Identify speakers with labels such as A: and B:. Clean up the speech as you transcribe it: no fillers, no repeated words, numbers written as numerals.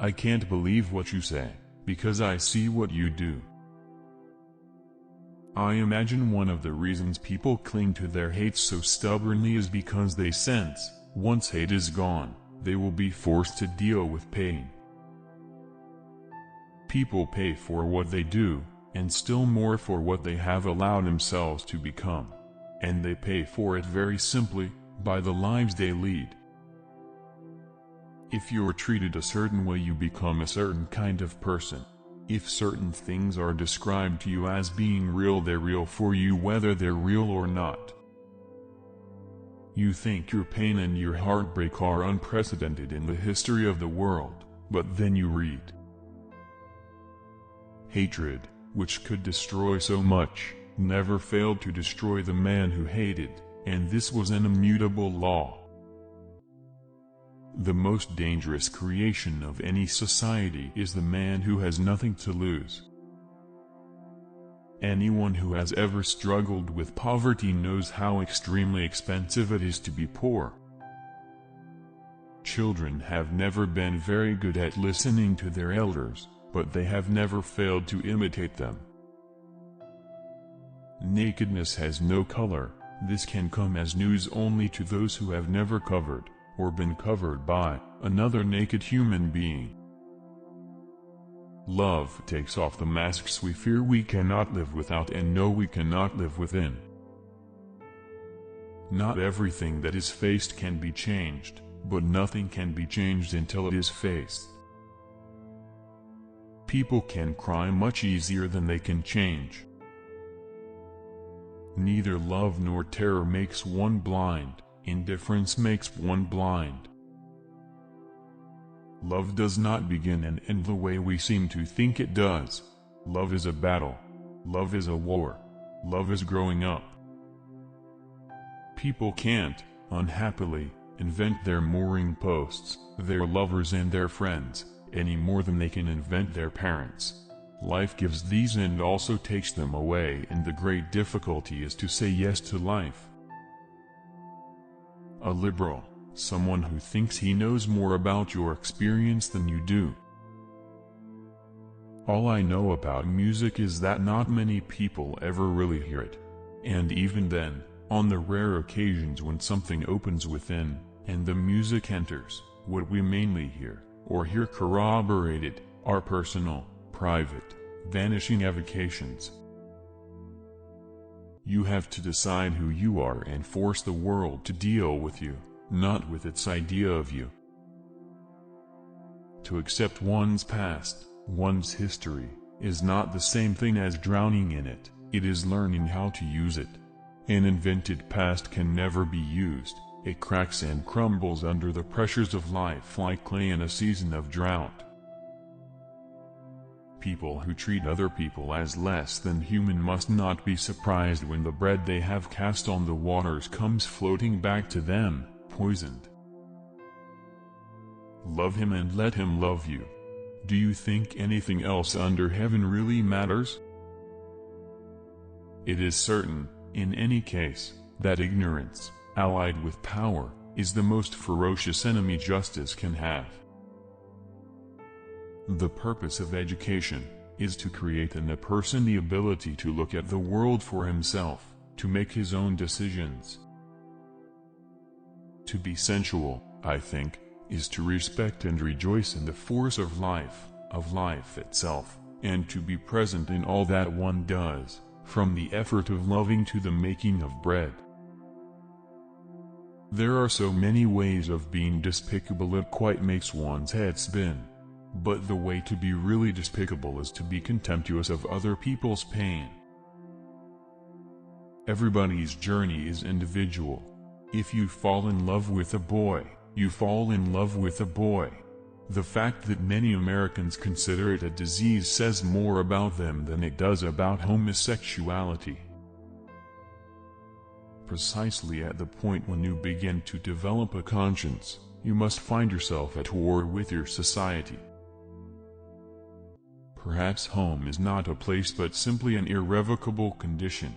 A: I can't believe what you say, because I see what you do. I imagine one of the reasons people cling to their hate so stubbornly is because they sense, once hate is gone, they will be forced to deal with pain. People pay for what they do, and still more for what they have allowed themselves to become. And they pay for it very simply, by the lives they lead. If you're treated a certain way, you become a certain kind of person. If certain things are described to you as being real, they're real for you whether they're real or not. You think your pain and your heartbreak are unprecedented in the history of the world, but then you read. Hatred, which could destroy so much, never failed to destroy the man who hated, and this was an immutable law. The most dangerous creation of any society is the man who has nothing to lose. Anyone who has ever struggled with poverty knows how extremely expensive it is to be poor. Children have never been very good at listening to their elders, but they have never failed to imitate them. Nakedness has no color. This can come as news only to those who have never covered, or been covered by, another naked human being. Love takes off the masks we fear we cannot live without and know we cannot live within. Not everything that is faced can be changed, but nothing can be changed until it is faced. People can cry much easier than they can change. Neither love nor terror makes one blind, indifference makes one blind. Love does not begin and end the way we seem to think it does. Love is a battle. Love is a war. Love is growing up. People can't, unhappily, invent their mooring posts, their lovers and their friends, any more than they can invent their parents. Life gives these and also takes them away, and the great difficulty is to say yes to life. A liberal, someone who thinks he knows more about your experience than you do. All I know about music is that not many people ever really hear it. And even then, on the rare occasions when something opens within, and the music enters, what we mainly hear, or hear corroborated, are personal, private, vanishing evocations. You have to decide who you are and force the world to deal with you, not with its idea of you. To accept one's past, one's history, is not the same thing as drowning in it, it is learning how to use it. An invented past can never be used, it cracks and crumbles under the pressures of life like clay in a season of drought. People who treat other people as less than human must not be surprised when the bread they have cast on the waters comes floating back to them, poisoned. Love him and let him love you. Do you think anything else under heaven really matters? It is certain, in any case, that ignorance, allied with power, is the most ferocious enemy justice can have. The purpose of education is to create in a person the ability to look at the world for himself, to make his own decisions. To be sensual, I think, is to respect and rejoice in the force of life itself, and to be present in all that one does, from the effort of loving to the making of bread. There are so many ways of being despicable it quite makes one's head spin. But the way to be really despicable is to be contemptuous of other people's pain. Everybody's journey is individual. If you fall in love with a boy, you fall in love with a boy. The fact that many Americans consider it a disease says more about them than it does about homosexuality. Precisely at the point when you begin to develop a conscience, you must find yourself at war with your society. Perhaps home is not a place but simply an irrevocable condition.